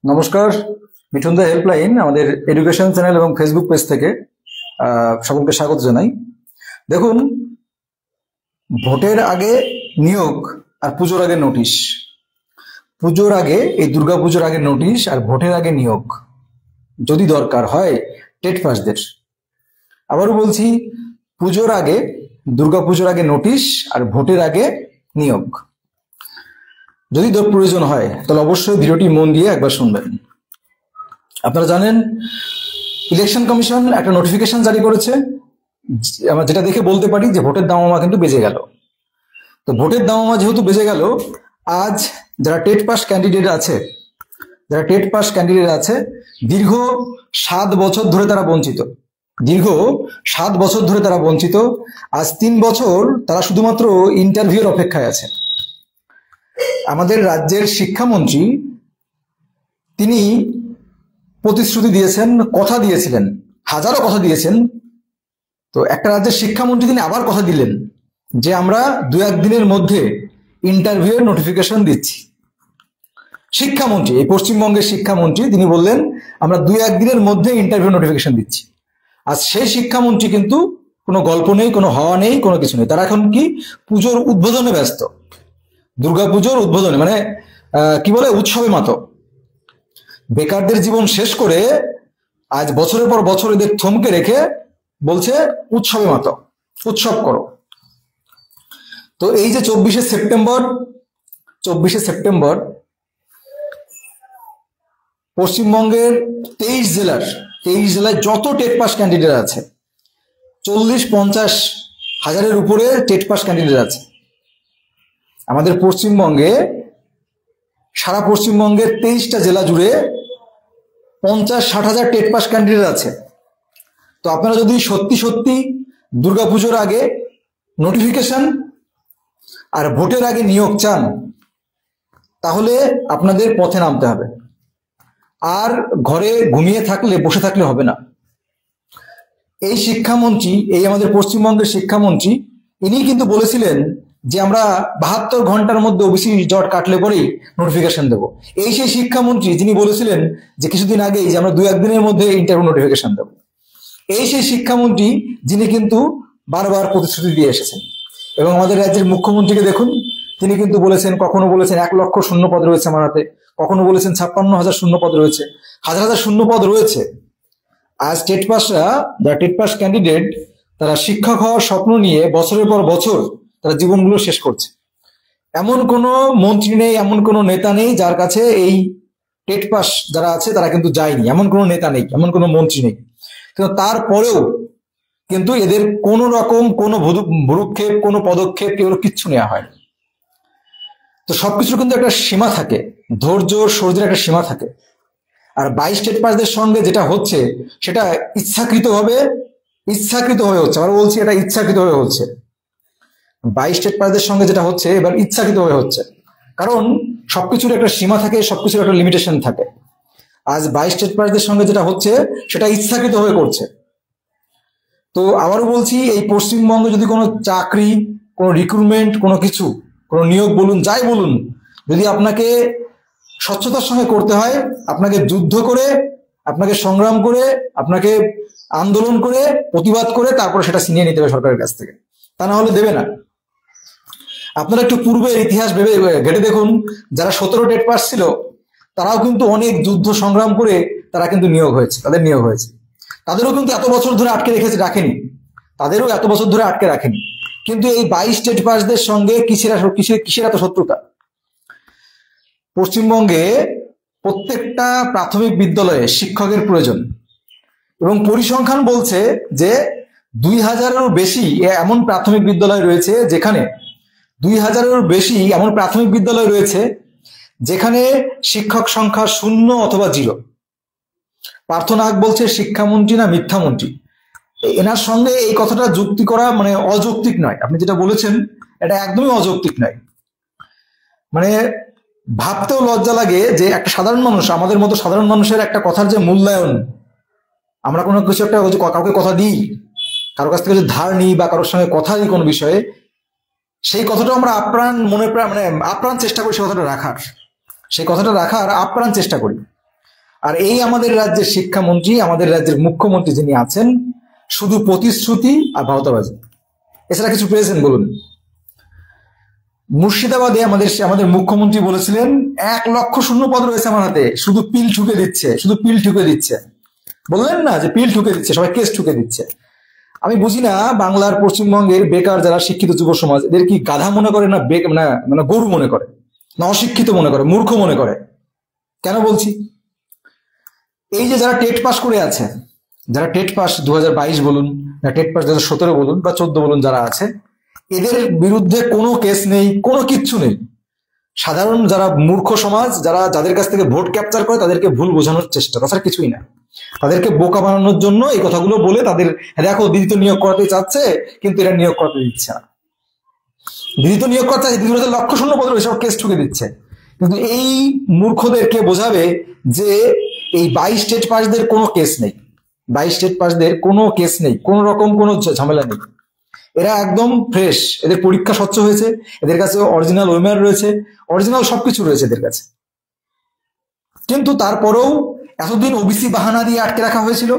নমস্কার, মিঠুন দা হেল্পলাইন আমাদের education channel এবং ফেসবুক পেজ থেকে সকলকে স্বাগত জানাই। দেখুন, ভোটের আগে নিয়োগ আর পুজোর আগে নোটিশ। পুজোর আগে, এই দুর্গাপুজোর আগে নোটিশ আর ভোটের আগে নিয়োগ যদি দরকার হয় টেট পাসদের। আবারও বলছি, পুজোর আগে, দুর্গাপুজোর আগে নোটিশ আর ভোটের আগে নিয়োগ যদি প্রয়োজন হয় তাহলে অবশ্যই ভিডিওটি মন দিয়ে একবার শুনবেন। আপনারা জানেন, ইলেকশন কমিশন একটা নোটিফিকেশন জারি করেছে, আমরা যেটা দেখে বলতে পারি যে ভোটের দামামা কিন্তু বেজে গেল। তো ভোটের দামামা যেহেতু বেজে গেল, আজ যারা টেট পাস ক্যান্ডিডেট আছে দীর্ঘ 7 বছর ধরে তারা বঞ্চিত। আজ 3 বছর তারা শুধুমাত্র ইন্টারভিউর অপেক্ষায় আছে। আমাদের রাজ্যের শিক্ষামন্ত্রী তিনি প্রতিশ্রুতি দিয়েছেন, হাজারো কথা দিয়েছেন। তো একটা রাজ্যের শিক্ষামন্ত্রী তিনি আবার কথা দিলেন যে আমরা 2-1 দিনের মধ্যে ইন্টারভিউয়ের নোটিফিকেশন দিচ্ছি। শিক্ষামন্ত্রী, এই পশ্চিমবঙ্গের শিক্ষামন্ত্রী, তিনি বললেন আমরা 2-1 দিনের মধ্যে ইন্টারভিউ নোটিফিকেশন দিচ্ছি। আর সেই শিক্ষামন্ত্রী কিন্তু কোনো গল্প নেই, কোনো হওয়া নেই, কোনো কিছু নেই। তারা এখন কি পুজোর উদ্বোধনে ব্যস্ত, দুর্গাপুজোর উদ্বোধনে, মানে কি বলে, উৎসবে মাতো। বেকারদের জীবন শেষ করে আজ বছরের পর বছর এদের থমকে রেখে বলছে উৎসবে মাতো, উৎসব করো। তো এই যে 24শে সেপ্টেম্বর পশ্চিমবঙ্গের 23 জেলায় যত টেট পাস ক্যান্ডিডেট আছে, 40-50 হাজারের উপরে টেট পাস ক্যান্ডিডেট আছে আমাদের পশ্চিমবঙ্গে। সারা পশ্চিমবঙ্গের 23টা জেলা জুড়ে 50-60 হাজার টেট পাস ক্যান্ডিডেট আছে। তো আপনারা যদি সত্যি দুর্গাপুজোর আগে নোটিফিকেশন আর ভোটের আগে নিয়োগ চান, তাহলে আপনাদের পথে নামতে হবে। আর ঘরে বসে থাকলে হবে না। এই শিক্ষামন্ত্রী, এই আমাদের পশ্চিমবঙ্গের শিক্ষামন্ত্রী, ইনি কিন্তু বলেছিলেন যে আমরা 72 ঘন্টার মধ্যে ওবিসি জট কাটলে পরেই নোটিফিকেশন দেবো। এই সেই শিক্ষামন্ত্রী যিনি বলেছিলেন যে কিছুদিন আগেই যে আমরা 2-1 দিনের মধ্যে ইন্টারভিউ নোটিফিকেশন দেবো। এই সেই শিক্ষামন্ত্রী যিনি কিন্তু বারবার প্রতিশ্রুতি দিয়ে এসেছেন। এবং আমাদের রাজ্যের মুখ্যমন্ত্রীকে দেখুন, তিনি কিন্তু বলেছেন, কখনো বলেছেন 1 লক্ষ শূন্যপদ রয়েছে আমার হাতে, কখনো বলেছেন 56,000 শূন্যপদ রয়েছে, হাজার শূন্যপদ রয়েছে। আজ যারা টেট পাস ক্যান্ডিডেট, তারা শিক্ষক হওয়ার স্বপ্ন নিয়ে বছরের পর বছর তারা জীবনগুলো শেষ করছে। এমন কোনো মন্ত্রী নেই, এমন কোনো নেতা নেই যার কাছে এই টেট পাস যারা আছে তারা কিন্তু যায়নি। এমন কোনো নেতা নেই, এমন কোনো মন্ত্রী নেই। কিন্তু তারপরেও কিন্তু এদের কোনো রকম কোনো ভ্রুক্ষেপ, কোনো পদক্ষেপ, এগুলো কিচ্ছু নেওয়া হয়। তো সবকিছুর কিন্তু একটা সীমা থাকে, ধৈর্য সহ্যের একটা সীমা থাকে। আর 22 টেট পাসদের সঙ্গে যেটা হচ্ছে সেটা ইচ্ছাকৃতভাবে হচ্ছে। আবার বলছি, এটা ইচ্ছাকৃতভাবে হচ্ছে। 22 টেট পাসদের সঙ্গে যেটা হচ্ছে এবার ইচ্ছাকৃতভাবে হচ্ছে, কারণ সবকিছুর একটা সীমা থাকে, সবকিছুর একটা লিমিটেশন থাকে। আজ 22 টেট পাসদের সঙ্গে যেটা হচ্ছে সেটা ইচ্ছাকৃতভাবে করছে। তো আবারও বলছি, এই পশ্চিমবঙ্গে যদি কোনো চাকরি, কোনো রিক্রুটমেন্ট, কোনো নিয়োগ বলুন, যাই বলুন, যদি আপনাকে স্বচ্ছতার সঙ্গে করতে হয়, আপনাকে যুদ্ধ করে, আপনাকে সংগ্রাম করে, আপনাকে আন্দোলন করে, প্রতিবাদ করে তারপরে সেটা ছিনিয়ে নিতে হবে সরকারের কাছ থেকে, তা না হলে দেবে না। আপনারা একটু পূর্বের ইতিহাস ঘেটে দেখুন, যারা 17 টেট পাস ছিল তারাও কিন্তু অনেক যুদ্ধ সংগ্রাম করে তারা কিন্তু তাদের নিয়োগ হয়েছে। তাদেরও কিন্তু এত বছর ধরে রাখেনি। কিন্তু এই 22 টেট পাসদের সঙ্গে কিসের এত শত্রুতা? পশ্চিমবঙ্গে প্রত্যেকটা প্রাথমিক বিদ্যালয়ে শিক্ষকের প্রয়োজন, এবং পরিসংখ্যান বলছে যে 2000-এরও বেশি এমন প্রাথমিক বিদ্যালয় রয়েছে যেখানে শিক্ষক সংখ্যা 0 অথবা 0। পার্থ নাগ বলছে শিক্ষামন্ত্রী না মিথ্যামন্ত্রী। এনার সঙ্গে এই কথাটা যুক্তি করা মানে অযৌক্তিক নয়। আপনি যেটা বলেছেন এটা একদমই অযৌক্তিক নয়। মানে ভাবতেও লজ্জা লাগে যে একটা সাধারণ মানুষ, আমাদের মতো সাধারণ মানুষের একটা কথার যে মূল্যায়ন, আমরা কোনো কিছু একটা কাউকে কথা দিই, কারোর কাছ থেকে যদি ধার নিই বা কারোর সঙ্গে কথা দিই কোনো বিষয়ে, সেই কথাটা আমরা আপ্রাণ চেষ্টা করি সেই কথাটা রাখার আপ্রাণ চেষ্টা করি। আর এই আমাদের রাজ্যের শিক্ষামন্ত্রী, আমাদের রাজ্যের মুখ্যমন্ত্রী যিনি আছেন, শুধু প্রতিশ্রুতি আর ভাওতাবাজি, এছাড়া কিছু পেয়েছেন বলুন? মুর্শিদাবাদে আমাদের মুখ্যমন্ত্রী বলেছিলেন 1,00,000 শূন্য পদ রয়েছে আমার হাতে, শুধু পিল ঠুকে দিচ্ছে, শুধু পিল ঠুকে দিচ্ছে। বললেন না যে পিল ঠুকে দিচ্ছে, সবাই কেস ঠুকে দিচ্ছে। আমি বুঝি না বাংলার পশ্চিমবঙ্গের বেকার যারা শিক্ষিত যুব সমাজ, এদের কি গাধা মনে করে না মানে গরু মনে করে, না অশিক্ষিত মনে করে, মূর্খ মনে করে? কেন বলছি? এই যে যারা টেট পাস করে আছে, যারা টেট পাস 2022 বলুন, না টেট পাস 2017 বলুন বা 14 বলুন, যারা আছে, এদের বিরুদ্ধে কোনো কেস নেই, কোনো কিচ্ছু নেই। সাধারণ যারা মূর্খ সমাজ, যাদের কাছ থেকে ভোট ক্যাপচার করে, তাদেরকে ভুল বোঝানোর চেষ্টা, তাছাড়া কিছুই না। তাদেরকে বোকা বানানোর জন্য এই কথাগুলো বলে তাদের, দেখো দিদি তো নিয়োগ করাতে চাচ্ছে কিন্তু এরা নিয়োগ করাতে দিচ্ছে না, দিদি তো নিয়োগ করতে চাচ্ছে, দিদির 1,00,000 শূন্য পদ এসব কেস ঠুকে দিচ্ছে। কিন্তু এই মূর্খদেরকে বোঝাবে যে এই 22 স্টেট পাসদের কোনো কেস নেই, 22 স্টেট পাসদের কোনো কেস নেই, কোনো রকম কোনো ঝামেলা নেই, এরা একদম ফ্রেশ, এদের পরীক্ষা স্বচ্ছ হয়েছে, এদের কাছে অরিজিনাল ওয়েমার রয়েছে, অরিজিনাল সবকিছু রয়েছে এদের কাছে। কিন্তু তারপরেও এতদিন ওবিসি বাহানা দিয়ে আটকে রাখা হয়েছিল,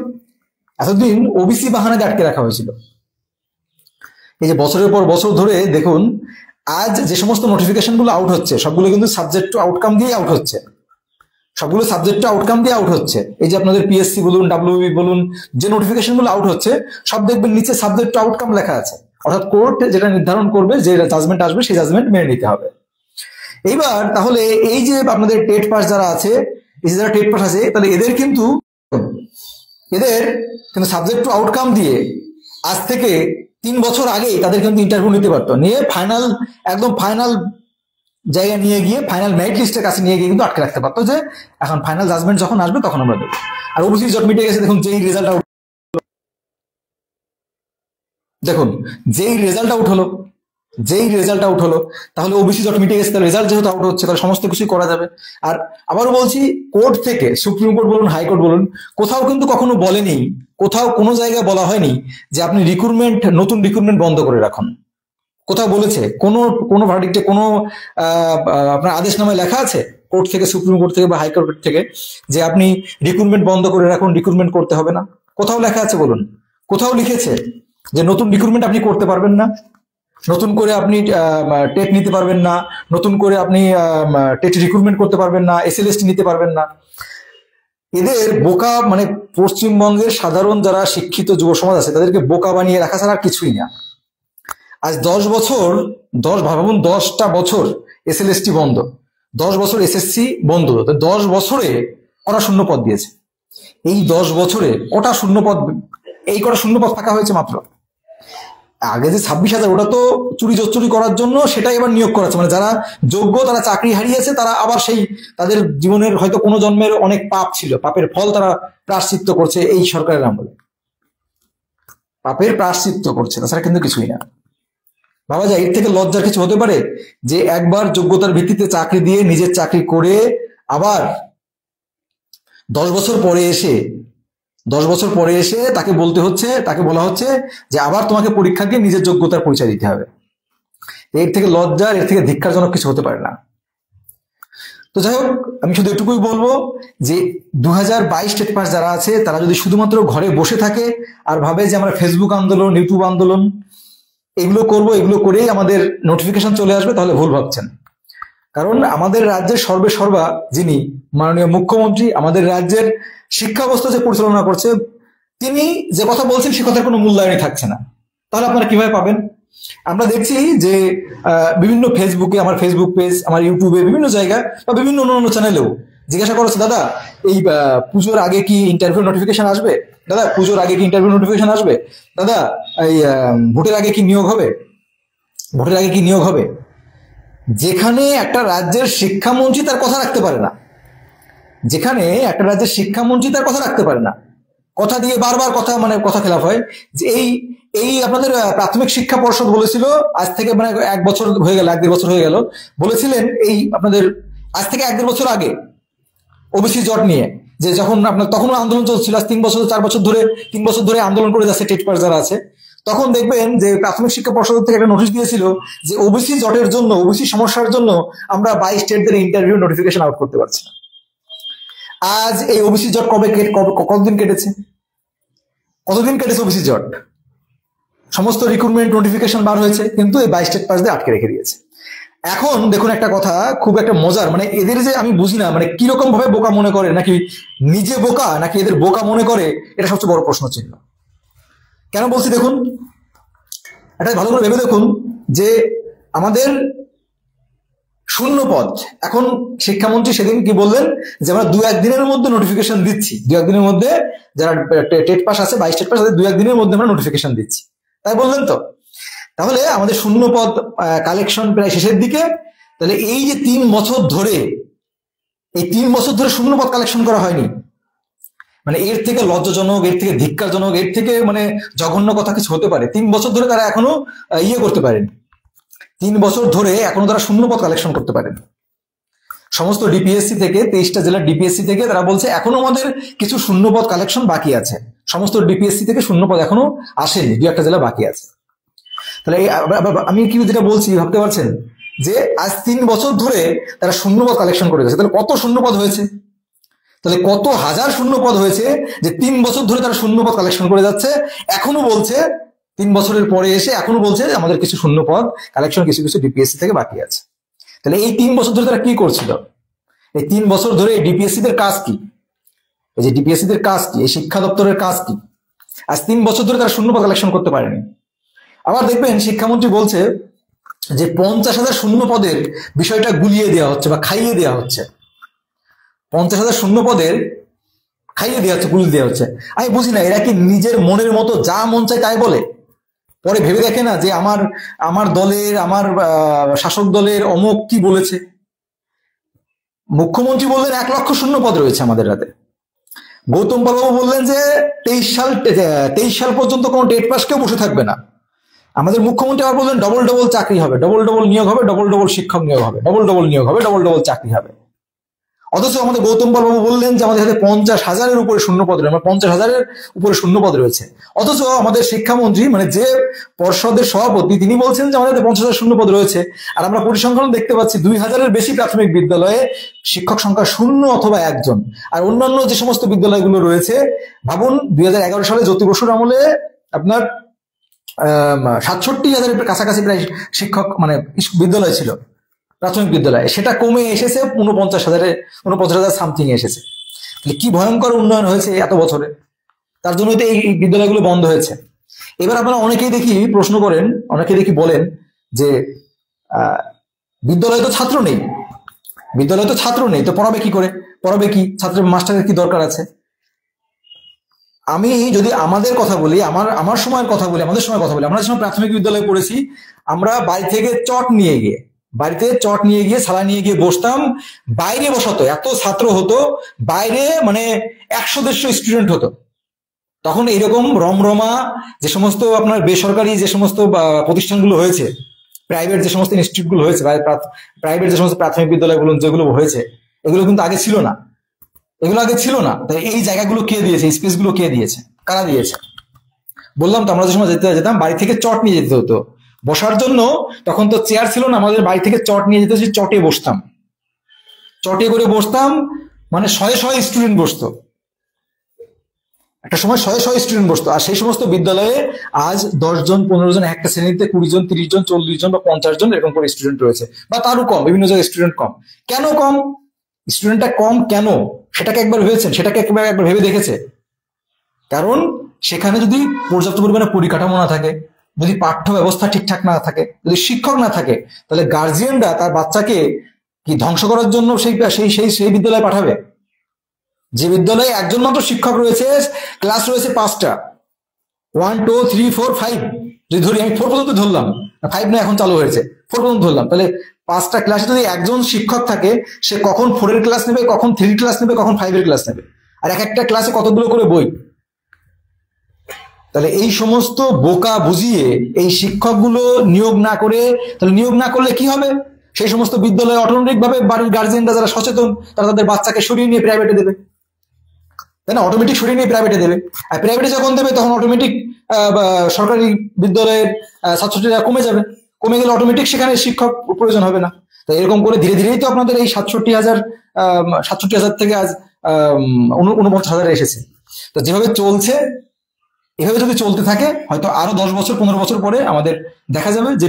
এতদিন ওবিসি বাহানা দিয়ে আটকে রাখা হয়েছিল। এই যে বছরের পর বছর ধরে দেখুন, আজ যে সমস্ত নোটিফিকেশন গুলো আউট হচ্ছে, সবগুলো কিন্তু সাবজেক্ট টু আউটকাম দিয়ে আউট হচ্ছে, সবগুলো সাবজেক্ট টু আউটকাম দিয়ে আউট হচ্ছে। এই যে আপনাদের পিএসসি বলুন, ডাব্লিউবি বলুন, যে নোটিফিকেশন গুলো আউট হচ্ছে, সব দেখবেন নিচে সাবজেক্ট টু আউটকাম লেখা আছে, অর্থাৎ কোর্ট যেটা নির্ধারণ করবে, যে জাজমেন্ট আসবে, সেই জাজমেন্ট মেনে নিতে হবে। এইবার তাহলে এই যে আপনাদের টেট পাস যারা আছে, এই যারা টেট পাস আছে, তাহলে এদের কিন্তু সাবজেক্ট টু আউটকাম দিয়ে আজ থেকে 3 বছর আগেই তাদের কিন্তু ইন্টারভিউ নিতে পারতো, নিয়ে ফাইনাল, একদম ফাইনাল জায়গায় নিয়ে গিয়ে, ফাইনাল মেরিট লিস্টের কাছে নিয়ে গিয়ে কিন্তু আটকে রাখতে পারতো, যে এখন ফাইনাল জাজমেন্ট যখন আসবে তখন আমরা দেবো। আর ওবিসি জট মিটে গেছে, দেখুন যেই রেজাল্ট আউট, দেখুন যেই রেজাল্ট আউট হলো, যেই রেজাল্ট আউট হলো, তাহলে ওবিসি জট মিটে গেছে, তাহলে রেজাল্ট যেহেতু আউট হচ্ছে, তাহলে সমস্ত কিছুই করা যাবে। আর আবারও বলছি, কোর্ট থেকে, সুপ্রিম কোর্ট বলুন, হাইকোর্ট বলুন, কোথাও কিন্তু কখনো বলেনি, কোথাও কোনো জায়গায় বলা হয়নি যে আপনি নতুন রিক্রুটমেন্ট বন্ধ করে রাখুন। কোথাও বলেছে? কোনো ভার্ডিক্টে, কোনো আপনার আদেশনামায় লেখা আছে কোর্ট থেকে, সুপ্রিম কোর্ট থেকে বা হাইকোর্ট থেকে, যে আপনি রিক্রুটমেন্ট বন্ধ করে রাখুন, রিক্রুটমেন্ট করতে হবে না? কোথাও লেখা আছে বলুন? কোথাও লিখেছে যে নতুন রিক্রুটমেন্ট আপনি করতে পারবেন না, নতুন করে আপনি টেট নিতে পারবেন না, নতুন করে আপনি টেট রিক্রুটমেন্ট করতে পারবেন না, এসএলএসটি নিতে পারবেন না? এদের বোকা, মানে পশ্চিমবঙ্গের সাধারণ যারা শিক্ষিত যুব সমাজ আছে, তাদেরকে বোকা বানিয়ে রাখা ছাড়া আর কিছুই না। আজ 10 বছর, ভাবুন 10টা বছর এসএলএসটি বন্ধ, 10 বছর এসএসসি বন্ধ, 10 বছরে কটা শূন্য পদ দিয়েছে? এই 10 বছরে কটা শূন্য পদ, এই কটা শূন্য পদ ফাঁকা হয়েছে মাত্র। আগে যে 26,000, ওটা তো চুরি করার জন্য, সেটাই এবার নিয়োগ করাচ্ছে, মানে যারা যোগ্য, তারা চাকরি হারিয়েছে, তারা আবার সেই তাদের জীবনের হয়তো কোনো জন্মের অনেক পাপ ছিল, পাপের ফল তারা প্রায়শ্চিত্ত করছে এই সরকারের আমলে, পাপের প্রায়শ্চিত্ত করছে, তাছাড়া কিন্তু কিছুই না। ভাবা যায় এর থেকে লজ্জার কিছু হতে পারে? যে একবার যোগ্যতার ভিত্তিতে চাকরি দিয়ে, নিজের চাকরি করে, আবার 10 বছর পরে এসে তাকে বলা হচ্ছে যে আবার তোমাকে পরীক্ষা দিয়ে নিজের যোগ্যতার পরিচয় দিতে হবে। এর থেকে লজ্জার, এর থেকে ধিক্কারজনক কিছু হতে পারে না। তো যাই হোক, আমি শুধু এটুকুই বলবো যে 2022 স্টেট পাস যারা আছে, তারা যদি শুধুমাত্র ঘরে বসে থাকে আর ভাবে যে আমরা ফেসবুক আন্দোলন, ইউটিউব আন্দোলন এগুলো করব, এগুলো করেই আমাদের নোটিফিকেশন চলে আসবে, তাহলে ভুল ভাবছেন। কারণ আমাদের রাজ্যের সর্বেসর্বা যিনি মাননীয় মুখ্যমন্ত্রী, আমাদের রাজ্যের শিক্ষা ব্যবস্থা যে পরিচালনা করছে, তিনি যে কথা বলছেন সে কথার কোনো মূল্যায়নই থাকছে না। তাহলে আপনারা কিভাবে পাবেন? আমরা দেখছি যে বিভিন্ন ফেসবুকে, আমার ফেসবুক পেজ, আমার ইউটিউবে, বিভিন্ন জায়গায় বা বিভিন্ন অন্যান্য চ্যানেলেও জিজ্ঞাসা করেছে, দাদা এই পুজোর আগে কি ইন্টারভিউ নোটিফিকেশন আসবে? দাদা পুজোর আগে কি ইন্টারভিউ নোটিফিকেশন আসবে? দাদা এই ভোটের আগে কি নিয়োগ হবে? ভোটের আগে কি নিয়োগ হবে? যেখানে একটা রাজ্যের শিক্ষামন্ত্রী তার কথা রাখতে পারে না, যেখানে একটা রাজ্যের শিক্ষামন্ত্রী তার কথা রাখতে পারে না, কথা দিয়ে বারবার কথা খেলাফ হয়। যে এই আপনাদের প্রাথমিক শিক্ষা পর্ষদ বলেছিল, আজ থেকে মানে 1 বছর হয়ে গেল, 1-1.5 বছর হয়ে গেল, বলেছিলেন এই আপনাদের আজ থেকে 1-1.5 বছর আগে ওবিসি জট নিয়ে, যে যখন আপনার তখনও আন্দোলন চলছিল, 3 বছর 4 বছর ধরে, 3 বছর ধরে আন্দোলন করে যাচ্ছে টেট পাস যারা আছে, তখন দেখবেন যে প্রাথমিক শিক্ষা পর্ষদ থেকে একটা নোটিশ দিয়েছিল যে ওবিসি জটের জন্য, ওবিসি সমস্যার জন্য আমরা 22 স্টেটদের ইন্টারভিউ নোটিফিকেশন আউট করতে পারছি না। আজ এই ওবিসি জট কতদিন কেটেছে? কতদিন কেটেছে ওবিসি জট? সমস্ত রিক্রুটমেন্ট নোটিফিকেশন বার হয়েছে, কিন্তু এই 22 টেট পাস দিয়ে আটকে রেখে দিয়েছে। এখন দেখুন একটা কথা খুব একটা মজার, মানে এদের যে আমি বুঝি না, মানে কিরকম ভাবে বোকা মনে করে, নাকি নিজে বোকা নাকি এদের বোকা মনে করে, এটা সবচেয়ে বড় প্রশ্ন চিহ্ন। কেন বলছি দেখুন, এটা ভালো করে ভেবে দেখুন যে আমাদের শূন্য পদ, এখন শিক্ষামন্ত্রী সেদিন কি বললেন যে আমরা 2-1 দিনের মধ্যে নোটিফিকেশন দিচ্ছি, 2-1 দিনের মধ্যে যারা টেট পাস আছে 22 টেট পাস, তাদের 2-1 দিনের মধ্যে আমরা নোটিফিকেশন দিচ্ছি, তাই বললেন তো। তাহলে আমাদের শূন্য পদ কালেকশন প্রায় শেষের দিকে। তাহলে এই যে 3 বছর ধরে, এই 3 বছর ধরে শূন্য পদ কালেকশন করা হয়নি, মানে এর থেকে লজ্জাজনক, এর থেকে ধিক্কারজনক, এর থেকে মানে জঘন্য কথা কিছু হতে পারে? 3 বছর ধরে তারা এখনো করতে পারেনি, 3 বছর ধরে এখনো তারা শূন্য পদ কালেকশন করতে পারেনি। সমস্ত ডিপিএসসি থেকে 23টা জেলার ডিপিএসসি থেকে তারা বলছে এখনো আমাদের কিছু শূন্য পদ কালেকশন বাকি আছে। সমস্ত ডিপিএসসি থেকে শূন্য পদ এখনো আসেনি, 2-1টা জেলা বাকি আছে। তাহলে আমি কি যেটা বলছি ভাবতে পারছেন যে আজ 3 বছর ধরে তারা শূন্য পদ কালেকশন করে গেছে। তাহলে কত শূন্য পদ হয়েছে, তাহলে কত হাজার শূন্য পদ হয়েছে যে 3 বছর ধরে তারা শূন্য পদ কালেকশন করে যাচ্ছে। এখনো বলছে 3 বছরের পরে এসে এখনো বলছে আমাদের কিছু শূন্য পদ কালেকশন কিছু কিছু ডিপিএসসি থেকে বাকি আছে। তাহলে এই 3 বছর ধরে তারা কি করছিল? এই 3 বছর ধরে ডিপিএসসি দের কাজ কি? এই যে ডিপিএসসি দের কাজ কি, এই শিক্ষা দপ্তরের কাজ কি? আজ 3 বছর ধরে তারা শূন্য পদ কালেকশন করতে পারেনি। আবার দেখবেন শিক্ষামন্ত্রী বলছে যে 50,000 শূন্য পদের বিষয়টা গুলিয়ে দেওয়া হচ্ছে বা খাইয়ে দেওয়া হচ্ছে। 50,000 শূন্য পদের খাইয়ে দেওয়া হচ্ছে, গুলিয়ে দেওয়া হচ্ছে। আমি বুঝি না, এরা কি নিজের মনের মতো যা মন চায় তাই বলে? পরে ভেবে দেখে না যে আমার দলের, আমার শাসক দলের অমুক কি বলেছে। মুখ্যমন্ত্রী বললেন 1 লক্ষ শূন্য পদ রয়েছে আমাদের হাতে। গৌতম পালবাবু বললেন যে 23 সাল পর্যন্ত কোনো টেট পাস কেউ বসে থাকবে না। আমাদের মুখ্যমন্ত্রী আবার বললেন ডবল চাকরি হবে, ডবল নিয়োগ হবে, ডবল শিক্ষক নিয়োগ হবে, ডবল নিয়োগ হবে, ডবল চাকরি হবে। অথচ আমাদের গৌতম পালবাবু বললেন যে আমাদের হাতে 50,000-এর উপরে শূন্য পদ রয়েছে, 50,000-এর উপরে শূন্য পদ রয়েছে। অথচ আমাদের শিক্ষামন্ত্রী মানে যে পর্ষদের সভাপতি তিনি বলছেন যে আমাদের হাতে 50,000 শূন্য পদ রয়েছে। আর আমরা পরিসংখ্যান দেখতে পাচ্ছি 2,000-এর বেশি প্রাথমিক বিদ্যালয়ে শিক্ষক সংখ্যা 0 অথবা 1 জন। আর অন্যান্য যে সমস্ত বিদ্যালয়গুলো রয়েছে, ভাবুন 2011 সালে জ্যোতি বসুর আমলে আপনার 67,000-এর কাছাকাছি প্রায় শিক্ষক মানে বিদ্যালয় ছিল, প্রাথমিক বিদ্যালয়। সেটা কমে এসেছে 49,000 সামথিং এসেছে। কি ভয়ঙ্কর উন্নয়ন হয়েছে এত বছরে, তার জন্যই তো এই বিদ্যালয়গুলো বন্ধ হয়েছে। এবার আপনারা অনেকেই দেখি প্রশ্ন করেন, অনেকেই দেখি বলেন যে বিদ্যালয়ে তো ছাত্র নেই, বিদ্যালয়ে তো ছাত্র নেই, তো পড়াবে কি করে? পড়াবে কি? ছাত্রের মাস্টারের কি দরকার আছে? আমি যদি আমাদের কথা বলি, আমার সময়ের কথা বলি, আমাদের সময় কথা বলি, আমরা যখন প্রাথমিক বিদ্যালয়ে পড়েছি, আমরা বাড়ি থেকে চট নিয়ে গিয়ে, বাড়িতে চট নিয়ে গিয়ে ছালা নিয়ে গিয়ে বসতাম, বাইরে বসাতো, এত ছাত্র হতো বাইরে, মানে 100-150 স্টুডেন্ট হতো। তখন এইরকম রমরমা যে সমস্ত আপনার বেসরকারি যে সমস্ত প্রতিষ্ঠানগুলো হয়েছে, প্রাইভেট যে সমস্ত ইনস্টিটিউটগুলো হয়েছে, প্রাইভেট যে সমস্ত প্রাথমিক বিদ্যালয়গুলো যেগুলো হয়েছে, এগুলো কিন্তু আগে ছিল না, এগুলো আগে ছিল না। তাই এই জায়গাগুলো কে দিয়েছে, স্পেস গুলো কে দিয়েছে, কারা দিয়েছে? বললাম তো আমরা যে সময় যেতাম বাড়ি থেকে চট নিয়ে যেতে হতো বসার জন্য। তখন তো চেয়ার ছিল না, আমাদের বাড়ি থেকে চট নিয়ে যেতে হচ্ছে, চটে বসতাম, চটে করে বসতাম, মানে 100 স্টুডেন্ট বসতো, একটা সময় 100 স্টুডেন্ট বসতো। আর সেই সমস্ত বিদ্যালয়ে আজ 10 জন 15 জন, একটা শ্রেণীতে 20 জন 30 জন 40 জন বা 50 জন এরকম করে স্টুডেন্ট রয়েছে, বা তারও কম, বিভিন্ন জায়গায় স্টুডেন্ট কম। কেন কম? স্টুডেন্টটা কম কেন সেটাকে একবার ভেবেছেন? সেটাকে একবার ভেবে দেখেছে? কারণ সেখানে যদি পর্যাপ্ত পরিমাণে পরিকাঠামো না থাকে, যদি পাঠ্য ব্যবস্থা ঠিকঠাক না থাকে, যদি শিক্ষক না থাকে, তাহলে গার্জিয়ানরা তার বাচ্চাকে কি ধ্বংস করার জন্য সেই বিদ্যালয়ে পাঠাবে? যে বিদ্যালয়ে একজন মাত্র শিক্ষক রয়েছে, ক্লাস রয়েছে 5টা, 1 2 3 4 5, যদি ধরি, আমি 4 পর্যন্ত ধরলাম, 5 না এখন চালু হয়েছে, 4 পর্যন্ত ধরলাম, তাহলে 5টা ক্লাসে যদি একজন শিক্ষক থাকে, সে কখন 4-এর ক্লাস নেবে, কখন 3 ক্লাস নেবে, কখন 5-এর ক্লাস নেবে? আর একটা ক্লাসে কতগুলো করে বই? তাহলে এই সমস্ত বোকা বুঝিয়ে এই শিক্ষকগুলো নিয়োগ না করে, তাহলে নিয়োগ না করলে কি হবে? সেই সমস্ত বিদ্যালয়ে অটোমেটিক ভাবে বাড়ির গার্জিয়ানরা যারা সচেতন, তারা তাদের বাচ্চাকে সরিয়ে নিয়ে প্রাইভেটে দেবে, তাই না? অটোমেটিক সরিয়ে নিয়ে প্রাইভেটে দেবে। আর প্রাইভেটে যখন দেবে তখন অটোমেটিক সরকারি বিদ্যালয়ের ছাত্রছাত্রীরা কমে যাবে, কমে গেলে অটোমেটিক সেখানে শিক্ষক প্রয়োজন হবে না। তো এরকম করে ধীরে ধীরেই তো আপনাদের এই 67,000 থেকে আজ 49,000 এসেছে। তো যেভাবে চলছে এভাবে যদি চলতে থাকে হয়তো আরো 10 বছর 15 বছর পরে আমাদের দেখা যাবে যে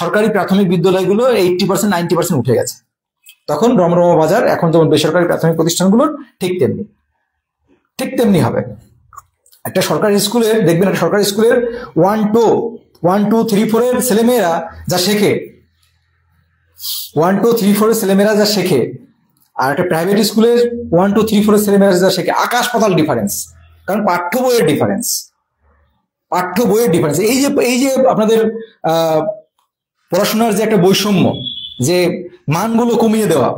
সরকারি প্রাথমিক বিদ্যালয়গুলো 80% 90% উঠে গেছে। তখন রমরমা বাজার এখন যেমন বেসরকারি প্রাথমিক প্রতিষ্ঠানগুলোর ঠিক তেমনি হবে। একটা সরকারি স্কুলের দেখবেন, একটা সরকারি স্কুলের 1 2 3 4 এর ছেলেমেয়েরা যা শেখে, 1 2 3 4 এর ছেলেমেয়েরা যা শেখে, আর একটা প্রাইভেট স্কুলের 1 2 3 4 এর ছেলেমেয়েরা যা শেখে, আকাশ পাতাল ডিফারেন্স। কারণ পাঠ্য বইয়ের ডিফারেন্স। এই যে আপনাদের পড়াশোনার যে একটা বৈষম্য, যে মানগুলো কমিয়ে দেওয়া,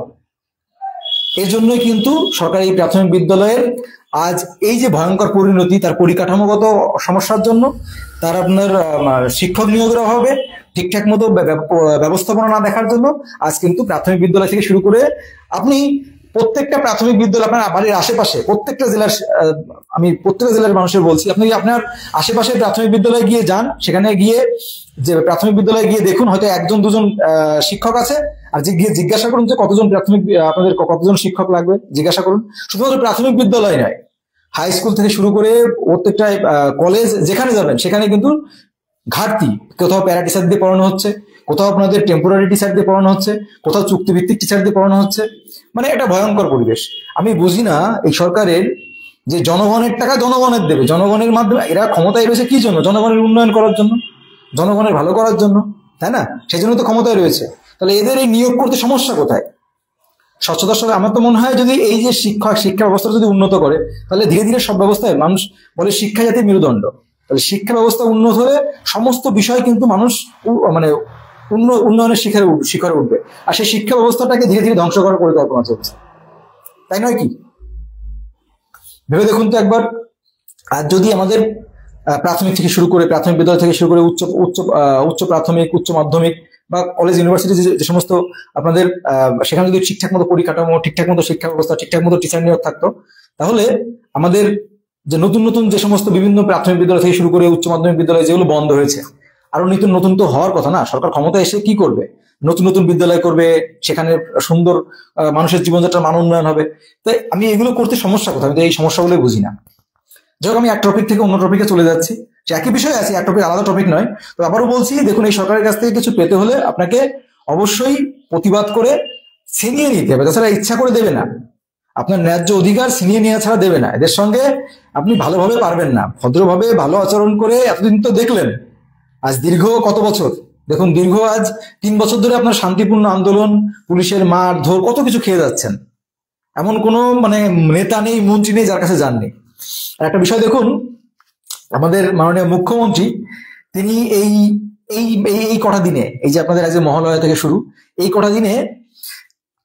এর জন্যই কিন্তু সরকারি প্রাথমিক বিদ্যালয়ের আজ এই যে ভয়ঙ্কর পরিণতি, তার পরিকাঠামোগত সমস্যার জন্য, তার আপনার শিক্ষক নিয়োগের অভাবে, ঠিকঠাক মতো ব্যবস্থাপনা না দেখার জন্য আজ কিন্তু প্রাথমিক বিদ্যালয় থেকে শুরু করে আপনি প্রত্যেকটা প্রাথমিক বিদ্যালয় আপনার বাড়ির আশেপাশে প্রত্যেকটা জেলার, আমি প্রত্যেকটা জেলার মানুষের বলছি, আপনি আপনার আশেপাশে প্রাথমিক বিদ্যালয়ে গিয়ে যান, সেখানে গিয়ে যে প্রাথমিক বিদ্যালয়ে গিয়ে দেখুন হয়তো 1 2 শিক্ষক আছে, আর গিয়ে জিজ্ঞাসা করুন যে কতজন প্রাথমিক আপনাদের কতজন শিক্ষক লাগবে, জিজ্ঞাসা করুন। শুধুমাত্র প্রাথমিক বিদ্যালয় নয়, হাই স্কুল থেকে শুরু করে প্রত্যেকটা কলেজ যেখানে যাবেন সেখানে কিন্তু ঘাটতি। কোথাও প্যারা টিচার দিয়ে পড়ানো হচ্ছে, কোথাও আপনাদের টেম্পোরারি টিচার দিয়ে পড়ানো হচ্ছে, কোথাও চুক্তিভিত্তিক টিচার দিয়ে পড়ানো হচ্ছে। মানে একটা ভয়ঙ্কর পরিবেশ। আমি বুঝি না এই সরকারের যে জনগণের টাকা জনগণের দেবে, জনগণের মাধ্যমে এরা ক্ষমতায় রয়েছে কি জন্য? জনগণের উন্নয়ন করার জন্য, জনগণের ভালো করার জন্য, তাই না? সেই জন্য তো ক্ষমতায় রয়েছে। তাহলে এদের এই নিয়োগ করতে সমস্যা কোথায়? স্বচ্ছতার সাথে আমার তো মনে হয় যদি এই যে শিক্ষা ব্যবস্থা যদি উন্নত করে, তাহলে ধীরে ধীরে সব ব্যবস্থায়, মানুষ বলে শিক্ষা জাতির মেরুদণ্ড, তাহলে শিক্ষা ব্যবস্থা উন্নত হলে সমস্ত বিষয় কিন্তু মানুষ মানে উন্নয়নের শিখরে উঠবে। আর সেই শিক্ষা ব্যবস্থাটাকে ধীরে ধীরে ধ্বংস করার পরিকল্পনা চলছে, তাই নয় কি? ভেবে দেখুন তো একবার, আর যদি আমাদের প্রাথমিক থেকে শুরু করে, প্রাথমিক বিদ্যালয় থেকে শুরু করে উচ্চ প্রাথমিক, উচ্চ মাধ্যমিক বা কলেজ ইউনিভার্সিটি যে সমস্ত আপনাদের সেখানে যদি ঠিকঠাক মতো পরিকাঠামো, ঠিকঠাক মতো শিক্ষা ব্যবস্থা, ঠিকঠাক মতো টিচার নিয়োগ থাকতো, তাহলে আমাদের যে নতুন নতুন যে সমস্ত বিভিন্ন প্রাথমিক বিদ্যালয় থেকে শুরু করে উচ্চ মাধ্যমিক বিদ্যালয় যেগুলো বন্ধ হয়েছে, আরো নতুন তো হওয়ার কথা না? সরকার ক্ষমতা এসে কি করবে? নতুন নতুন বিদ্যালয় করবে, সেখানে সুন্দর মানুষের জীবনযাত্রার মান উন্নয়ন হবে। তাই আমি এগুলো করতে সমস্যা কোথায়? আমি এই সমস্যাগুলো বুঝি না। যখন আমি এক টপিক থেকে অন্য টপিকে চলে যাচ্ছি, সে একই বিষয় আছে, এক টপিক আলাদা টপিক নয়। তো আবারও বলছি, দেখুন এই সরকারের কাছ থেকে কিছু পেতে হলে আপনাকে অবশ্যই প্রতিবাদ করে ছিনিয়ে নিতে হবে, তাছাড়া ইচ্ছা করে দেবে না। আপনার ন্যায্য অধিকার ছিনিয়ে নেওয়া ছাড়া দেবে না। এদের সঙ্গে আপনি ভালোভাবে পারবেন না, ভদ্রভাবে ভালো আচরণ করে এতদিন তো দেখলেন, আজ দীর্ঘ কত বছর, দেখুন দীর্ঘ আজ 3 বছর ধরে আপনার শান্তিপূর্ণ আন্দোলন, পুলিশের মার ধর কত কিছু খেয়ে যাচ্ছেন। এমন কোনো মানে নেতা নেই, মন্ত্রী নেই যার কাছে যাননি। আর একটা বিষয় দেখুন, আমাদের মাননীয় মুখ্যমন্ত্রী তিনি এই এই এই কটা দিনে, এই যে আপনাদের আজ মহালয়া থেকে শুরু, এই কটা দিনে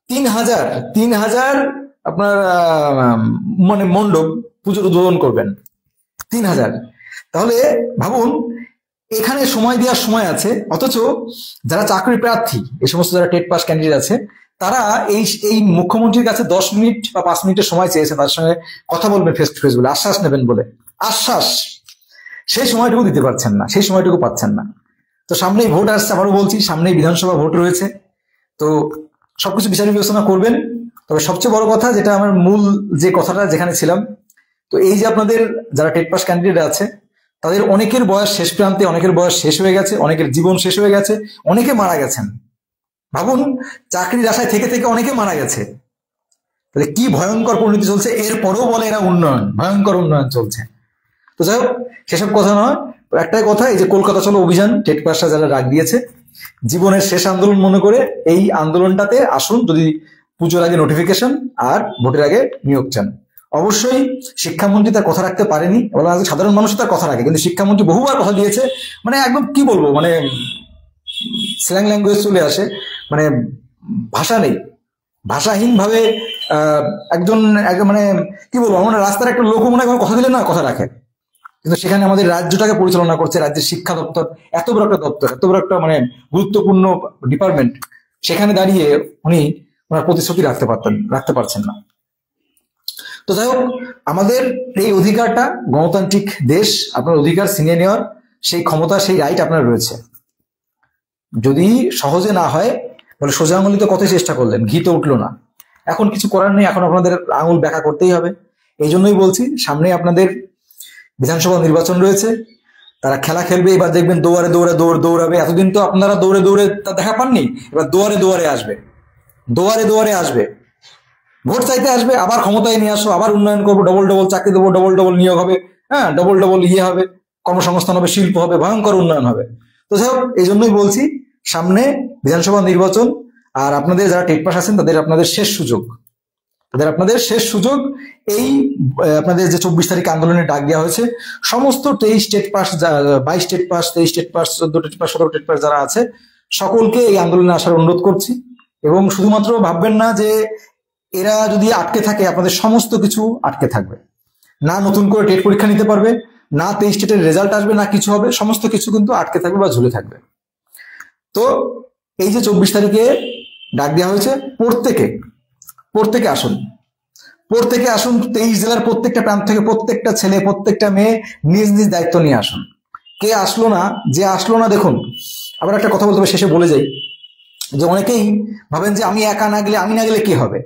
3,000 আপনার মানে মণ্ডপ পুজোর উদ্বোধন করবেন। 3,000। তাহলে ভাবুন, এখানে সময় দেওয়ার সময় আছে, অথচ যারা চাকরি প্রার্থী, এই সমস্ত যারা টেট পাস ক্যান্ডিডেট আছে, তারা এই মুখ্যমন্ত্রীর কাছে 10 মিনিট বা 5 মিনিটের সময় চেয়েছে তার সঙ্গে কথা বলবেন ফেস টু ফেস বলে, আশ্বাস নেবেন বলে, আশ্বাস। সেই সময়টুকু দিতে পারছেন না, সেই সময়টুকু পাচ্ছেন না। তো সামনেই ভোট আসছে, আবারও বলছি, সামনেই বিধানসভা ভোট রয়েছে। তো সবকিছু বিচার বিবেচনা করবেন। তবে সবচেয়ে বড় কথা, যেটা আমার মূল যে কথাটা যেখানে ছিলাম, তো এই যে আপনাদের যারা টেট পাস ক্যান্ডিডেট আছে, তাদের অনেকের বয়স শেষ প্রান্তে, অনেকের বয়স শেষ হয়ে গেছে, অনেকের জীবন শেষ হয়ে গেছে, অনেকে মারা গেছেন। ভাবুন, চাকরির আশায় থেকে থেকে অনেকে মারা গেছে। তাহলে কি ভয়ঙ্কর পরিণতি চলছে। এরপরেও বলে এরা উন্নয়ন, ভয়ঙ্কর উন্নয়ন চলছে। তো যাই হোক, সেসব কথা নয়, একটাই কথা, এই যে কলকাতা চলো অভিযান, টেট পাসরা যারা ডাক দিয়েছে, জীবনের শেষ আন্দোলন মনে করে এই আন্দোলনটাতে আসুন। যদি পুজোর আগে নোটিফিকেশন আর ভোটের আগে নিয়োগ চান। অবশ্যই শিক্ষামন্ত্রী তার কথা রাখতে পারেনি, সাধারণ মানুষ তার কথা রাখে, কিন্তু শিক্ষামন্ত্রী বহুবার কথা দিয়েছে, মানে একদম কি বলবো, মানে স্ল্যাং ল্যাঙ্গুয়েজ চলে আসে, মানে ভাষা নেই, ভাষাহীন ভাবে একজন মানে কি বলবো, আমরা রাস্তার একটা লোক মনে হয় কথা দিলে না কথা রাখে, কিন্তু সেখানে আমাদের রাজ্যটাকে পরিচালনা করছে রাজ্যের শিক্ষা দপ্তর, এত বড় একটা দপ্তর, এত বড় একটা মানে গুরুত্বপূর্ণ ডিপার্টমেন্ট, সেখানে দাঁড়িয়ে উনি ওনার প্রতিশ্রুতি রাখতে পারছেন না। তো যাই হোক, আমাদের এই অধিকারটা, গণতান্ত্রিক দেশ, আপনার অধিকার ছিনিয়ে নেওয়ার সেই ক্ষমতা, সেই রাইট আপনার রয়েছে। যদি সহজে না হয়, বলে সোজা আঙুলিতে কত চেষ্টা করলেন, ঘি তো উঠলো না। এখন কিছু করার নেই, এখন আপনাদের আঙুল ব্যাখ্যা করতেই হবে। এই জন্যই বলছি সামনে আপনাদের বিধানসভা নির্বাচন রয়েছে, তারা খেলা খেলবে, এবার দেখবেন দৌড়ে দৌড়ে দৌড়াবে। এতদিন তো আপনারা দৌড়ে দৌড়ে তা দেখা পাননি, এবার দুয়ারে দুয়ারে আসবে, দুয়ারে দুয়ারে আসবে, ভোট চাইতে আসবে, আবার ক্ষমতায় নিয়ে আসো, আবার উন্নয়ন করবো, ডবল ডবল চাকরি দেবো, ডবল ডবল নিয়োগ হবে, হ্যাঁ ডবল ডবল হবে, কর্মসংস্থান হবে, শিল্প হবে, ভয়ঙ্কর উন্নয়ন হবে। তো যাই হোক, এই জন্যই বলছি সামনে বিধানসভা নির্বাচন, আর আপনাদের যারা টেট পাস আছেন তাদের আপনাদের শেষ সুযোগ, এই আপনাদের যে 24 তারিখ আন্দোলনের ডাক দেওয়া হয়েছে, সমস্ত 23 TET pass, 22 TET pass, 23 TET pass, 14 TET pass, 17 TET pass যারা আছে সকলকে এই আন্দোলনে আসার অনুরোধ করছি। এবং শুধুমাত্র ভাববেন না যে এরা যদি আটকে থাকে আপনাদের সমস্ত কিছু আটকে থাকবে, না নতুন করে টেট পরীক্ষা নিতে পারবে, না 23 টেটের রেজাল্ট আসবে, না কিছু হবে, সমস্ত কিছু কিন্তু আটকে থাকবে বা ঝুলে থাকবে। তো এই যে 24 তারিখে ডাক দেওয়া হয়েছে, প্রত্যেকে আসুন, 23 জেলার প্রত্যেকটা প্রান্ত থেকে প্রত্যেকটা ছেলে প্রত্যেকটা মেয়ে নিজ নিজ দায়িত্ব নিয়ে আসুন। কে আসলো না, যে আসলো না, দেখুন আবার একটা কথা বলতে হবে, শেষে বলে যাই যে অনেকেই ভাবেন যে আমি একা না গেলে, আমি না গেলে কে হবে,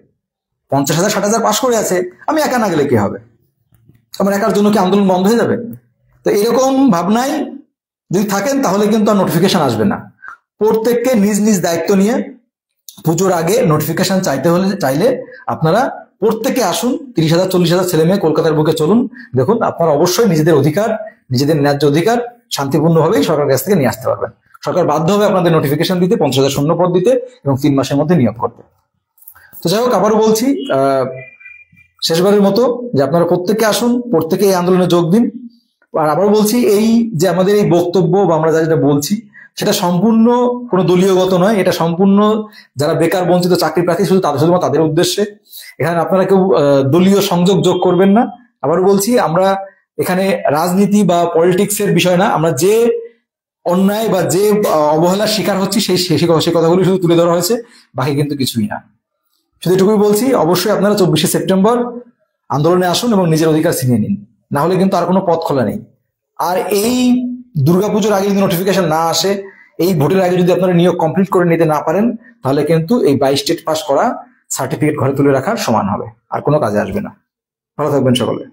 50,000 60,000 পাস করে আছে, আমি একা না গেলে কে হবে, আমার একার জন্য কি আন্দোলন বন্ধ হয়ে যাবে? তো এরকম ভাবনায় যদি থাকেন তাহলে কিন্তু আর নোটিফিকেশন আসবে না। প্রত্যেককে নিজ নিজ দায়িত্ব নিয়ে পুজোর আগে নোটিফিকেশন চাইলে আপনারা প্রত্যেকে আসুন, 30,000 40,000 ছেলে মেয়ে কলকাতার বুকে চলুন। দেখুন আপনারা অবশ্যই নিজেদের অধিকার, নিজেদের ন্যায্য অধিকার শান্তিপূর্ণভাবেই সরকারের কাছ থেকে নিয়ে আসতে পারবেন। সরকার বাধ্য হবে আপনাদের নোটিফিকেশন দিতে, 50,000 শূন্য পদ দিতে এবং 3 মাসের মধ্যে নিয়োগ করতে। তো যাই হোক, আবারও বলছি শেষবারের মতো যে আপনারা প্রত্যেকে আসুন, প্রত্যেকে এই আন্দোলনে যোগ দিন। আর আবার বলছি, এই যে আমাদের এই বক্তব্য বা আমরা যেটা বলছি সেটা সম্পূর্ণ কোনো দলীয়গত নয়, এটা সম্পূর্ণ যারা বেকার বঞ্চিত চাকরি প্রার্থী শুধুমাত্র তাদের উদ্দেশ্যে। এখানে আপনারা কেউ দলীয় সংযোগ যোগ করবেন না। আবারও বলছি, আমরা এখানে রাজনীতি বা পলিটিক্সের বিষয় না, আমরা যে অন্যায় বা যে অবহেলার শিকার হচ্ছি সেই কথাগুলি শুধু তুলে ধরা হয়েছে, বাকি কিন্তু কিছুই না। শুধু এটুকুই বলছি, অবশ্যই আপনারা 24শে সেপ্টেম্বর আন্দোলনে আসুন এবং নিজের অধিকার ছিনিয়ে নিন, না হলে কিন্তু আর কোনো পথ খোলা নেই। আর এই দুর্গাপুজোর আগে যদি নোটিফিকেশন না আসে, এই ভোটের আগে যদি আপনারা নিয়োগ কমপ্লিট করে নিতে না পারেন, তাহলে কিন্তু এই 22 টেট পাস করা সার্টিফিকেট ঘরে তুলে রাখার সমান হবে, আর কোনো কাজে আসবে না। ভালো থাকবেন সকলে।